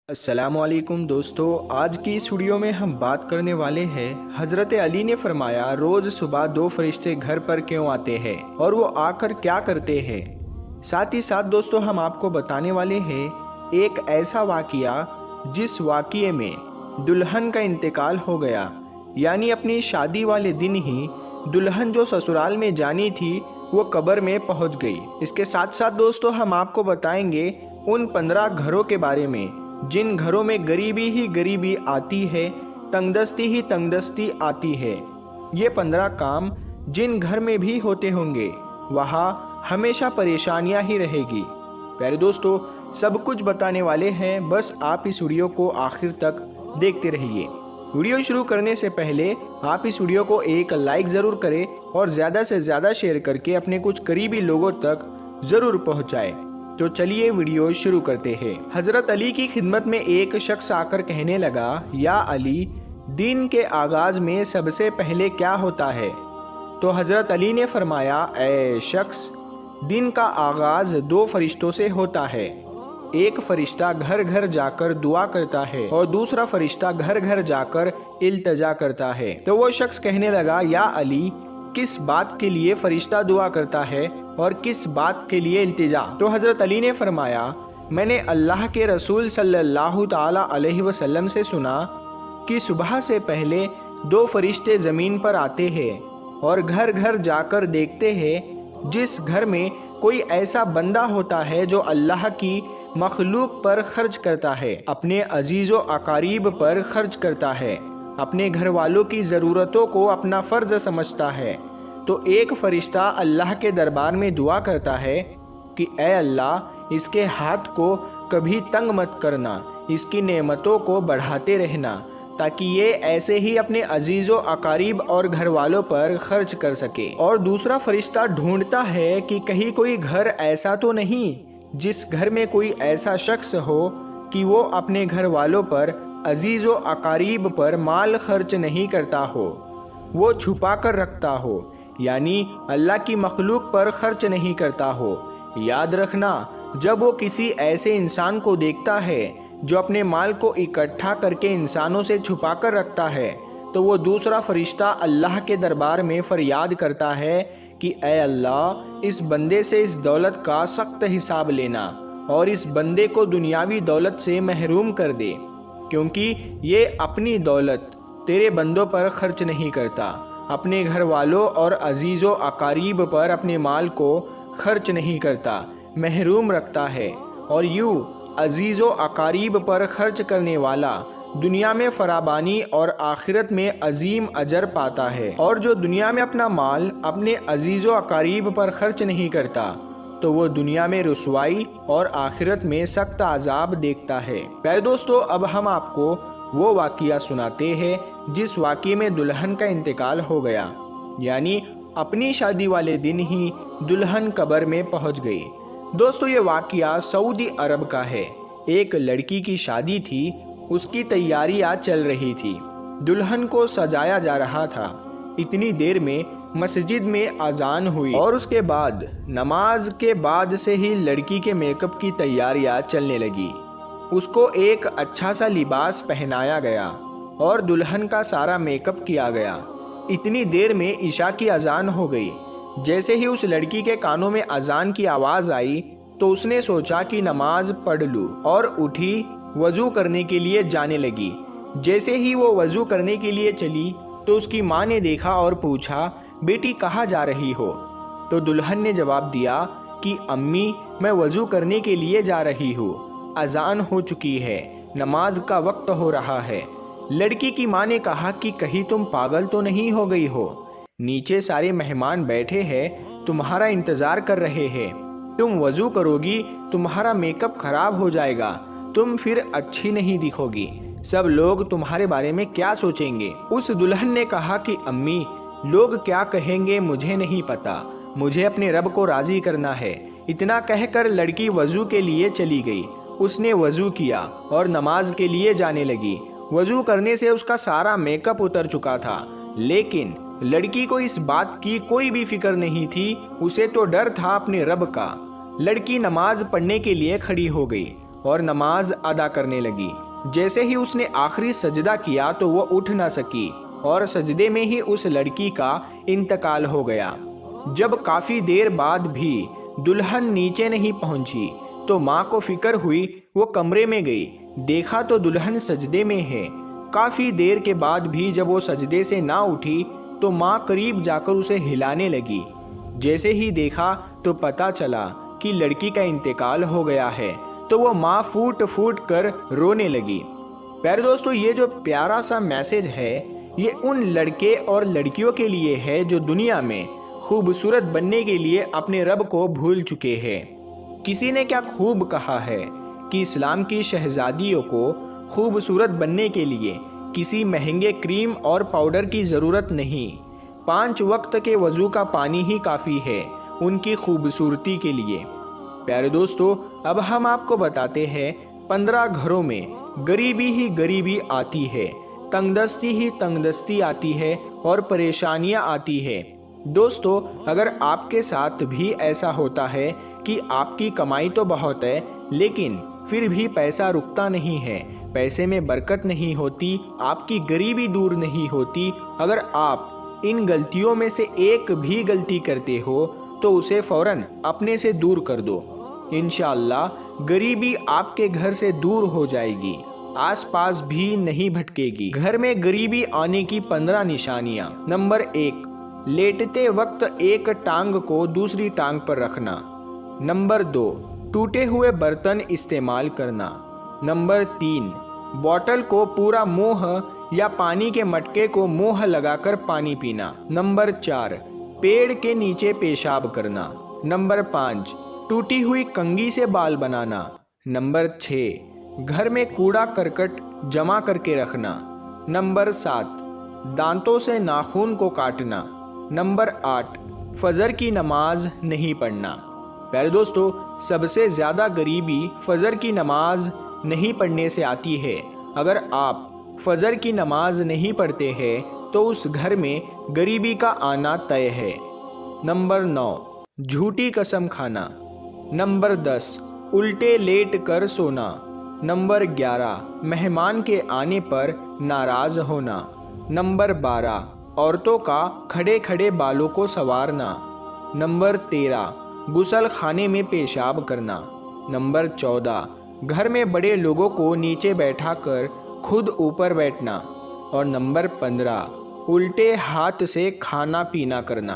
अस्सलामुअलैकुम दोस्तों, आज की इस वीडियो में हम बात करने वाले हैं हज़रत अली ने फरमाया रोज़ सुबह दो फरिश्ते घर पर क्यों आते हैं और वो आकर क्या करते हैं। साथ ही साथ दोस्तों हम आपको बताने वाले हैं एक ऐसा वाक़या जिस वाक़ये में दुल्हन का इंतकाल हो गया, यानी अपनी शादी वाले दिन ही दुल्हन जो ससुराल में जानी थी वो कब्र में पहुंच गई। इसके साथ साथ दोस्तों हम आपको बताएंगे उन 15 घरों के बारे में जिन घरों में गरीबी ही गरीबी आती है, तंगदस्ती ही तंगदस्ती आती है। ये 15 काम जिन घर में भी होते होंगे वहाँ हमेशा परेशानियाँ ही रहेगी। प्यारे दोस्तों, सब कुछ बताने वाले हैं, बस आप इस वीडियो को आखिर तक देखते रहिए। वीडियो शुरू करने से पहले आप इस वीडियो को एक लाइक ज़रूर करें और ज़्यादा से ज़्यादा शेयर करके अपने कुछ करीबी लोगों तक ज़रूर पहुँचाएँ। तो चलिए वीडियो शुरू करते हैं। हज़रत अली की खिदमत में एक शख्स आकर कहने लगा, या अली, दिन के आगाज़ में सबसे पहले क्या होता है? तो हज़रत अली ने फरमाया, ऐ शख्स, दिन का आगाज़ 2 फरिश्तों से होता है। एक फरिश्ता घर घर जाकर दुआ करता है और दूसरा फरिश्ता घर घर जाकर इल्तिजा करता है। तो वो शख्स कहने लगा, या अली, किस बात के लिए फरिश्ता दुआ करता है और किस बात के लिए इल्तिजा? तो हज़रत अली ने फरमाया, मैंने अल्लाह के रसूल सल्लल्लाहु ताला अलैहि वसल्लम से सुना कि सुबह से पहले 2 फरिश्ते ज़मीन पर आते हैं और घर घर जाकर देखते हैं जिस घर में कोई ऐसा बंदा होता है जो अल्लाह की मखलूक पर खर्च करता है, अपने अजीज़ व अकारीब पर खर्च करता है, अपने घर वालों की ज़रूरतों को अपना फ़र्ज समझता है, तो एक फ़रिश्ता अल्लाह के दरबार में दुआ करता है कि ए अल्लाह, इसके हाथ को कभी तंग मत करना, इसकी नेमतों को बढ़ाते रहना, ताकि ये ऐसे ही अपने अजीज़ व अकारीब और घर वालों पर खर्च कर सके। और दूसरा फ़रिश्ता ढूंढता है कि कहीं कोई घर ऐसा तो नहीं जिस घर में कोई ऐसा शख्स हो कि वो अपने घर वालों पर, अजीज़ व अकारीब पर माल खर्च नहीं करता हो, वो छुपा कर रखता हो, यानी अल्लाह की मखलूक पर खर्च नहीं करता हो। याद रखना, जब वो किसी ऐसे इंसान को देखता है जो अपने माल को इकट्ठा करके इंसानों से छुपा कर रखता है, तो वो दूसरा फरिश्ता अल्लाह के दरबार में फरियाद करता है कि ए अल्लाह, इस बंदे से इस दौलत का सख्त हिसाब लेना और इस बंदे को दुनियावी दौलत से महरूम कर दे, क्योंकि ये अपनी दौलत तेरे बंदों पर खर्च नहीं करता, अपने घर वालों और अजीज़ व अकारीब पर अपने माल को खर्च नहीं करता, महरूम रखता है। और यूँ अजीज़ व अकारीब पर खर्च करने वाला दुनिया में फराबानी और आखिरत में अजीम अजर पाता है। और जो दुनिया में अपना माल अपने अजीज़ व अकारीब पर खर्च नहीं करता, तो वो दुनिया में रुसवाई और आखिरत में सख्त अजाब देखता है। प्यारे दोस्तों, अब हम आपको वो वाक़या सुनाते हैं जिस वाक़ये में दुल्हन का इंतकाल हो गया, यानी अपनी शादी वाले दिन ही दुल्हन कब्र में पहुंच गई। दोस्तों, ये वाक़या सऊदी अरब का है। एक लड़की की शादी थी, उसकी तैयारियां चल रही थी, दुल्हन को सजाया जा रहा था। इतनी देर में मस्जिद में अजान हुई और उसके बाद नमाज के बाद से ही लड़की के मेकअप की तैयारियां चलने लगी। उसको एक अच्छा सा लिबास पहनाया गया और दुल्हन का सारा मेकअप किया गया। इतनी देर में इशा की अजान हो गई। जैसे ही उस लड़की के कानों में अजान की आवाज़ आई तो उसने सोचा कि नमाज पढ़ लूँ और उठी, वज़ू करने के लिए जाने लगी। जैसे ही वो वज़ू करने के लिए चली तो उसकी माँ ने देखा और पूछा, बेटी कहाँ जा रही हो? तो दुल्हन ने जवाब दिया कि अम्मी, मैं वज़ू करने के लिए जा रही हूँ, अजान हो चुकी है, नमाज का वक्त हो रहा है। लड़की की माँ ने कहा कि कहीं तुम पागल तो नहीं हो गई हो? नीचे सारे मेहमान बैठे हैं, तुम्हारा इंतज़ार कर रहे हैं, तुम वज़ू करोगी, तुम्हारा मेकअप खराब हो जाएगा, तुम फिर अच्छी नहीं दिखोगी, सब लोग तुम्हारे बारे में क्या सोचेंगे? उस दुल्हन ने कहा कि अम्मी, लोग क्या कहेंगे मुझे नहीं पता, मुझे अपने रब को राज़ी करना है। इतना कहकर लड़की वज़ू के लिए चली गई। उसने वज़ू किया और नमाज के लिए जाने लगी। वज़ू करने से उसका सारा मेकअप उतर चुका था, लेकिन लड़की को इस बात की कोई भी फिक्र नहीं थी, उसे तो डर था अपने रब का। लड़की नमाज पढ़ने के लिए खड़ी हो गई और नमाज अदा करने लगी। जैसे ही उसने आखिरी सजदा किया तो वो उठ ना सकी और सजदे में ही उस लड़की का इंतकाल हो गया। जब काफ़ी देर बाद भी दुल्हन नीचे नहीं पहुंची तो माँ को फिक्र हुई। वो कमरे में गई, देखा तो दुल्हन सजदे में है। काफ़ी देर के बाद भी जब वो सजदे से ना उठी तो माँ करीब जाकर उसे हिलाने लगी। जैसे ही देखा तो पता चला कि लड़की का इंतकाल हो गया है, तो वो माँ फूट फूट कर रोने लगी। प्यारे दोस्तों, ये जो प्यारा सा मैसेज है ये उन लड़के और लड़कियों के लिए है जो दुनिया में खूबसूरत बनने के लिए अपने रब को भूल चुके हैं। किसी ने क्या खूब कहा है कि इस्लाम की शहजादियों को खूबसूरत बनने के लिए किसी महंगे क्रीम और पाउडर की ज़रूरत नहीं, 5 वक्त के वज़ू का पानी ही काफ़ी है उनकी खूबसूरती के लिए। प्यारे दोस्तों, अब हम आपको बताते हैं 15 घरों में गरीबी ही गरीबी आती है, तंगदस्ती ही तंगदस्ती आती है और परेशानियां आती है। दोस्तों, अगर आपके साथ भी ऐसा होता है कि आपकी कमाई तो बहुत है लेकिन फिर भी पैसा रुकता नहीं है, पैसे में बरकत नहीं होती, आपकी गरीबी दूर नहीं होती, अगर आप इन गलतियों में से एक भी गलती करते हो तो उसे फौरन अपने से दूर कर दो। इंशाअल्लाह गरीबी आपके घर से दूर हो जाएगी, आसपास भी नहीं भटकेगी। घर में गरीबी आने की 15 निशानियां। नंबर 1, लेटते वक्त एक टांग को दूसरी टांग पर रखना। नंबर 2, टूटे हुए बर्तन इस्तेमाल करना। नंबर 3, बॉटल को पूरा मुंह या पानी के मटके को मुंह लगाकर पानी पीना। नंबर 4, पेड़ के नीचे पेशाब करना। नंबर 5, टूटी हुई कंघी से बाल बनाना। नंबर 6, घर में कूड़ा करकट जमा करके रखना। नंबर 7, दांतों से नाखून को काटना। नंबर 8, फजर की नमाज नहीं पढ़ना। प्यारे दोस्तों, सबसे ज़्यादा गरीबी फजर की नमाज नहीं पढ़ने से आती है। अगर आप फजर की नमाज नहीं पढ़ते हैं तो उस घर में गरीबी का आना तय है। नंबर 9, झूठी कसम खाना। नंबर 10, उल्टे लेट कर सोना। नंबर 11, मेहमान के आने पर नाराज़ होना। नंबर 12, औरतों का खड़े खड़े बालों को संवारना। नंबर 13, गुसल खाने में पेशाब करना। नंबर 14, घर में बड़े लोगों को नीचे बैठाकर खुद ऊपर बैठना। और नंबर 15, उल्टे हाथ से खाना पीना करना।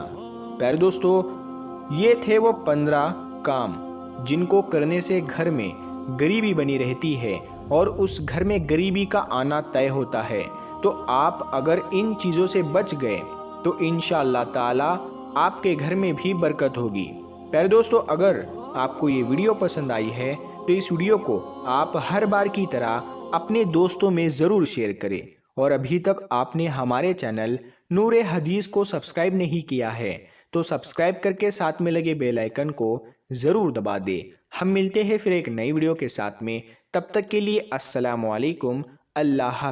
प्यारे दोस्तों, ये थे वो 15 काम जिनको करने से घर में गरीबी बनी रहती है और उस घर में गरीबी का आना तय होता है। तो आप अगर इन चीज़ों से बच गए तो इंशाअल्लाह ताला आपके घर में भी बरकत होगी। प्यारे दोस्तों, अगर आपको ये वीडियो पसंद आई है तो इस वीडियो को आप हर बार की तरह अपने दोस्तों में ज़रूर शेयर करें। और अभी तक आपने हमारे चैनल नूर ए हदीस को सब्सक्राइब नहीं किया है तो सब्सक्राइब करके साथ में लगे बेल आइकन को ज़रूर दबा दें। हम मिलते हैं फिर एक नई वीडियो के साथ में, तब तक के लिए अस्सलामु अलैकुम, अल्लाह हाफ़िज़।